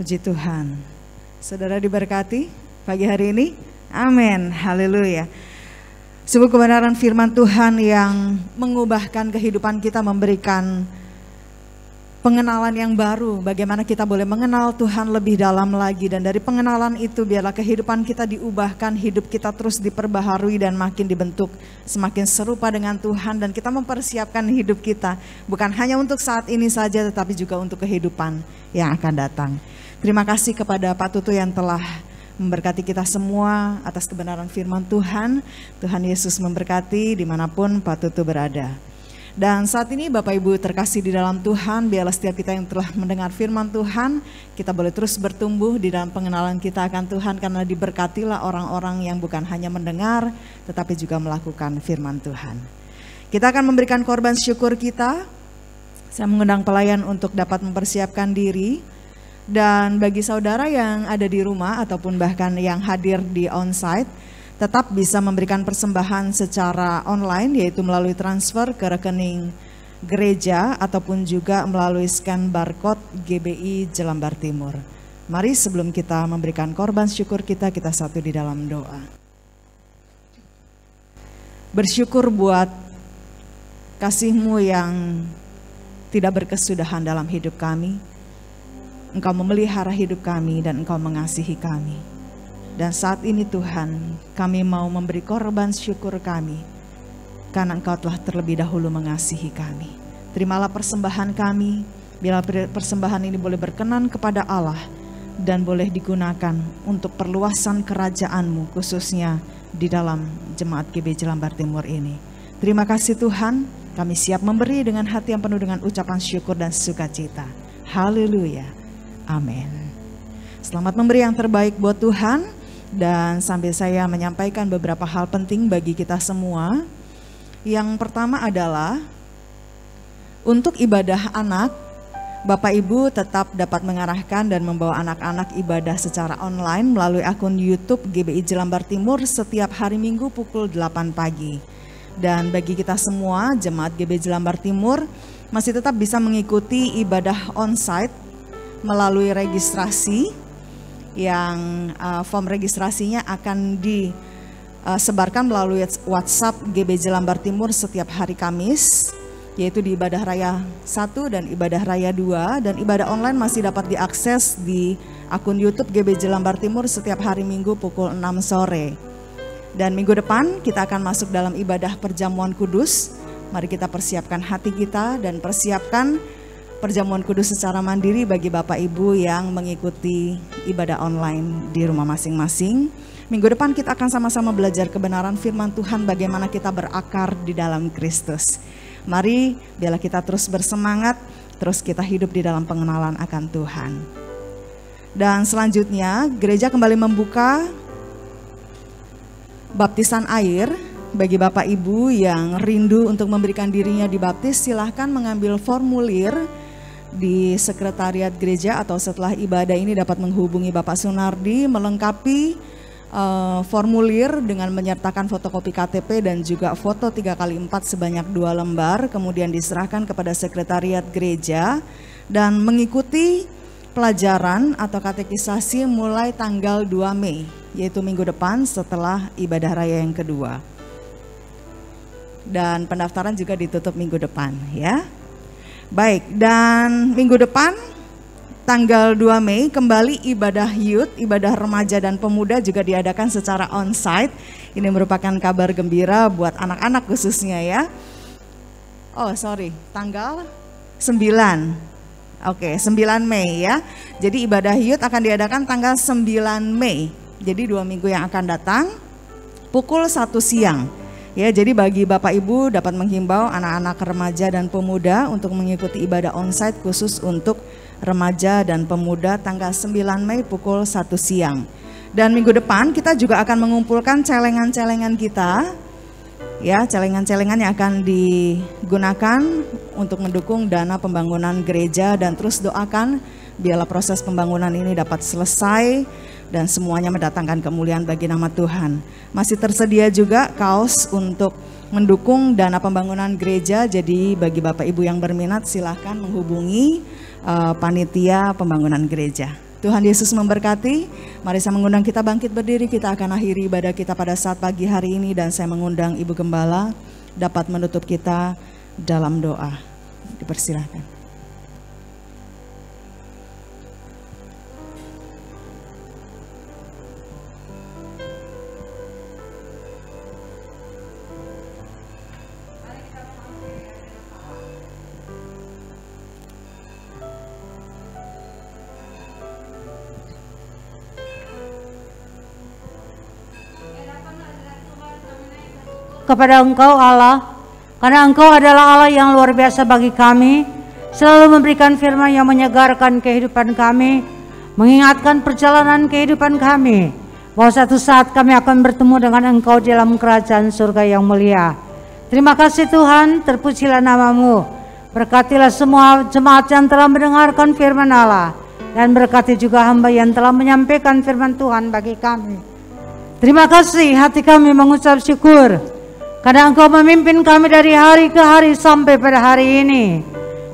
Puji Tuhan. Saudara diberkati pagi hari ini? Amin. Haleluya. Sebuah kebenaran firman Tuhan yang mengubahkan kehidupan kita, memberikan pengenalan yang baru, bagaimana kita boleh mengenal Tuhan lebih dalam lagi. Dan dari pengenalan itu biarlah kehidupan kita diubahkan, hidup kita terus diperbaharui dan makin dibentuk semakin serupa dengan Tuhan. Dan kita mempersiapkan hidup kita bukan hanya untuk saat ini saja, tetapi juga untuk kehidupan yang akan datang. Terima kasih kepada Pak Tutu yang telah memberkati kita semua atas kebenaran firman Tuhan. Tuhan Yesus memberkati dimanapun Pak Tutu berada. Dan saat ini Bapak Ibu terkasih di dalam Tuhan, biarlah setiap kita yang telah mendengar firman Tuhan, kita boleh terus bertumbuh di dalam pengenalan kita akan Tuhan, karena diberkatilah orang-orang yang bukan hanya mendengar, tetapi juga melakukan firman Tuhan. Kita akan memberikan korban syukur kita. Saya mengundang pelayan untuk dapat mempersiapkan diri. Dan bagi saudara yang ada di rumah ataupun bahkan yang hadir di onsite, tetap bisa memberikan persembahan secara online, yaitu melalui transfer ke rekening gereja ataupun juga melalui scan barcode GBI Jelambar Timur. Mari sebelum kita memberikan korban syukur kita satu di dalam doa. Bersyukur buat kasih-Mu yang tidak berkesudahan dalam hidup kami. Engkau memelihara hidup kami dan Engkau mengasihi kami. Dan saat ini Tuhan, kami mau memberi korban syukur kami, karena Engkau telah terlebih dahulu mengasihi kami. Terimalah persembahan kami, bila persembahan ini boleh berkenan kepada Allah, dan boleh digunakan untuk perluasan kerajaan-Mu, khususnya di dalam Jemaat GB Jelambar Timur ini. Terima kasih Tuhan, kami siap memberi dengan hati yang penuh dengan ucapan syukur dan sukacita. Haleluya. Amin. Selamat memberi yang terbaik buat Tuhan. Dan sambil saya menyampaikan beberapa hal penting bagi kita semua. Yang pertama adalah untuk ibadah anak, Bapak Ibu tetap dapat mengarahkan dan membawa anak-anak ibadah secara online melalui akun YouTube GBI Jelambar Timur setiap hari Minggu pukul 8 pagi. Dan bagi kita semua, Jemaat GBI Jelambar Timur masih tetap bisa mengikuti ibadah onsite melalui registrasi yang form registrasinya akan disebarkan melalui WhatsApp GB Jelambar Timur setiap hari Kamis, yaitu di ibadah raya 1 dan ibadah raya 2, dan ibadah online masih dapat diakses di akun YouTube GB Jelambar Timur setiap hari Minggu pukul 6 sore. Dan minggu depan kita akan masuk dalam ibadah perjamuan kudus. Mari kita persiapkan hati kita dan persiapkan perjamuan kudus secara mandiri bagi Bapak Ibu yang mengikuti ibadah online di rumah masing-masing. Minggu depan kita akan sama-sama belajar kebenaran firman Tuhan, bagaimana kita berakar di dalam Kristus. Mari biarlah kita terus bersemangat, terus kita hidup di dalam pengenalan akan Tuhan. Dan selanjutnya gereja kembali membuka baptisan air. Bagi Bapak Ibu yang rindu untuk memberikan dirinya dibaptis, silahkan mengambil formulir di sekretariat gereja atau setelah ibadah ini dapat menghubungi Bapak Sunardi, melengkapi formulir dengan menyertakan fotokopi KTP dan juga foto 3x4 sebanyak 2 lembar, kemudian diserahkan kepada sekretariat gereja dan mengikuti pelajaran atau katekisasi mulai tanggal 2 Mei. yaitu minggu depan setelah ibadah raya yang kedua. Dan pendaftaran juga ditutup minggu depan ya. Baik, dan minggu depan tanggal 2 Mei kembali ibadah youth, ibadah remaja dan pemuda juga diadakan secara onsite. Ini merupakan kabar gembira buat anak-anak khususnya ya. Oh sorry, tanggal 9. Oke, 9 Mei ya. Jadi ibadah youth akan diadakan tanggal 9 Mei. Jadi 2 minggu yang akan datang pukul 1 siang. Ya, jadi bagi Bapak Ibu dapat menghimbau anak-anak remaja dan pemuda untuk mengikuti ibadah onsite khusus untuk remaja dan pemuda tanggal 9 Mei pukul 1 siang. Dan minggu depan kita juga akan mengumpulkan celengan-celengan kita. Ya, celengan-celengan yang akan digunakan untuk mendukung dana pembangunan gereja, dan terus doakan biarlah proses pembangunan ini dapat selesai dan semuanya mendatangkan kemuliaan bagi nama Tuhan. Masih tersedia juga kaos untuk mendukung dana pembangunan gereja. Jadi bagi Bapak Ibu yang berminat silahkan menghubungi panitia pembangunan gereja. Tuhan Yesus memberkati. Mari saya mengundang kita bangkit berdiri. Kita akan akhiri ibadah kita pada saat pagi hari ini, dan saya mengundang Ibu Gembala dapat menutup kita dalam doa. Dipersilahkan. Kepada Engkau Allah, karena Engkau adalah Allah yang luar biasa bagi kami, selalu memberikan firman yang menyegarkan kehidupan kami, mengingatkan perjalanan kehidupan kami, bahwa satu saat kami akan bertemu dengan Engkau dalam kerajaan surga yang mulia. Terima kasih Tuhan, terpujilah nama-Mu. Berkatilah semua jemaat yang telah mendengarkan firman Allah, dan berkati juga hamba yang telah menyampaikan firman Tuhan bagi kami. Terima kasih, hati kami mengucap syukur karena Engkau memimpin kami dari hari ke hari sampai pada hari ini.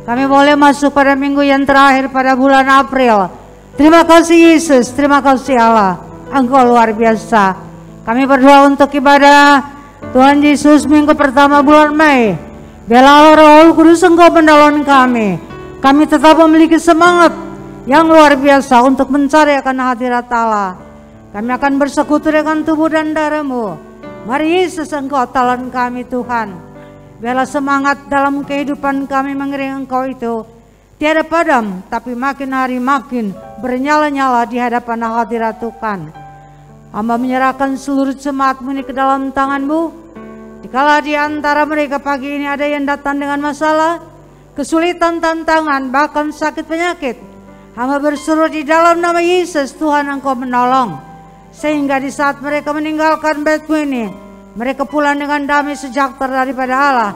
Kami boleh masuk pada minggu yang terakhir pada bulan April. Terima kasih Yesus, terima kasih Allah, Engkau luar biasa. Kami berdoa untuk ibadah Tuhan Yesus minggu pertama bulan Mei. Biarlah Roh Kudus Engkau menolong kami. Kami tetap memiliki semangat yang luar biasa untuk mencari akan hadirat Allah. Kami akan bersekutu dengan tubuh dan darah-Mu. Mari Yesus, Engkau tolong kami Tuhan. Biarlah semangat dalam kehidupan kami mengiring Engkau itu tiada padam, tapi makin hari makin bernyala-nyala di hadapan hadirat Tuhan. Hamba menyerahkan seluruh jemaat-Mu ini ke dalam tangan-Mu. Dikala di antara mereka pagi ini ada yang datang dengan masalah, kesulitan, tantangan, bahkan sakit penyakit, hamba berseru di dalam nama Yesus, Tuhan Engkau menolong. Sehingga di saat mereka meninggalkan bait-Mu ini, mereka pulang dengan damai sejahtera daripada Allah.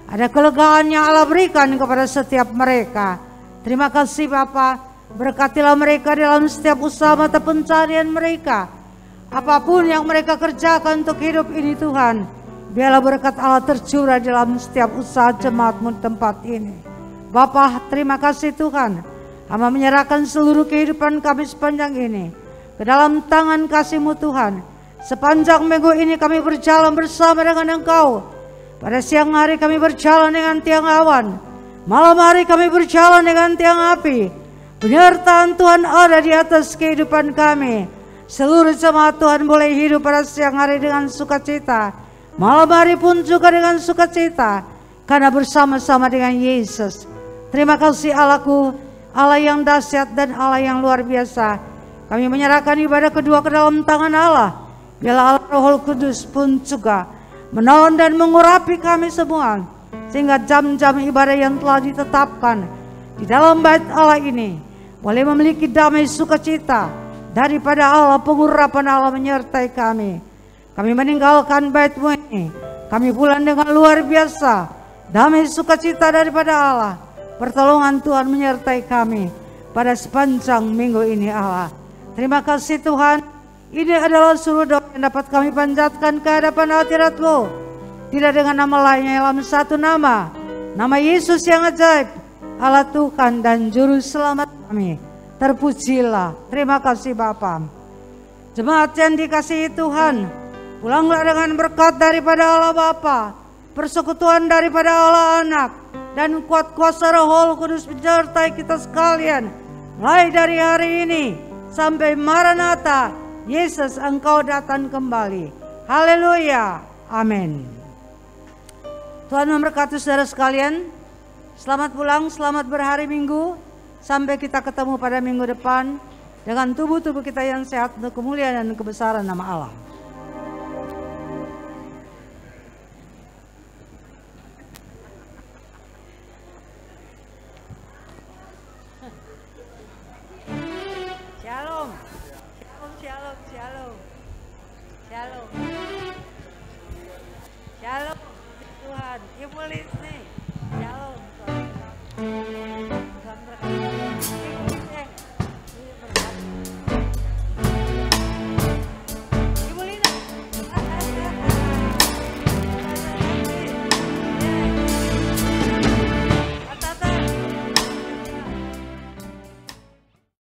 Ada kelegaan yang Allah berikan kepada setiap mereka. Terima kasih Bapa, berkatilah mereka dalam setiap usaha mata pencarian mereka. Apapun yang mereka kerjakan untuk hidup ini Tuhan, biarlah berkat Allah tercurah dalam setiap usaha jemaat-Mu di tempat ini. Bapa, terima kasih Tuhan. Hamba menyerahkan seluruh kehidupan kami sepanjang ini ke dalam tangan kasih-Mu Tuhan. Sepanjang minggu ini kami berjalan bersama dengan Engkau. Pada siang hari kami berjalan dengan tiang awan, malam hari kami berjalan dengan tiang api. Penyertaan Tuhan ada di atas kehidupan kami. Seluruh jemaat Tuhan boleh hidup pada siang hari dengan sukacita, malam hari pun juga dengan sukacita, karena bersama-sama dengan Yesus. Terima kasih Allahku, Allah yang dahsyat dan Allah yang luar biasa. Kami menyerahkan ibadah kedua ke dalam tangan Allah. Biarlah Allah Roh Kudus pun juga menolong dan mengurapi kami semua, sehingga jam-jam ibadah yang telah ditetapkan di dalam bait Allah ini boleh memiliki damai sukacita daripada Allah. Pengurapan Allah menyertai kami. Kami meninggalkan bait-Mu ini, kami pulang dengan luar biasa damai sukacita daripada Allah. Pertolongan Tuhan menyertai kami pada sepanjang minggu ini Allah. Terima kasih Tuhan. Ini adalah seluruh doa yang dapat kami panjatkan ke hadapan hadirat-Mu. Tidak dengan nama lainnya, dalam satu nama, nama Yesus yang ajaib, Allah Tuhan dan Juru Selamat kami. Terpujilah. Terima kasih Bapa. Jemaat yang dikasihi Tuhan, pulanglah dengan berkat daripada Allah Bapa, persekutuan daripada Allah Anak, dan kuat kuasa Roh Kudus menyertai kita sekalian, mulai dari hari ini sampai Maranatha, Yesus Engkau datang kembali. Haleluya, amin. Tuhan memberkati saudara sekalian. Selamat pulang, selamat berhari Minggu. Sampai kita ketemu pada minggu depan dengan tubuh-tubuh kita yang sehat untuk kemuliaan dan kebesaran nama Allah.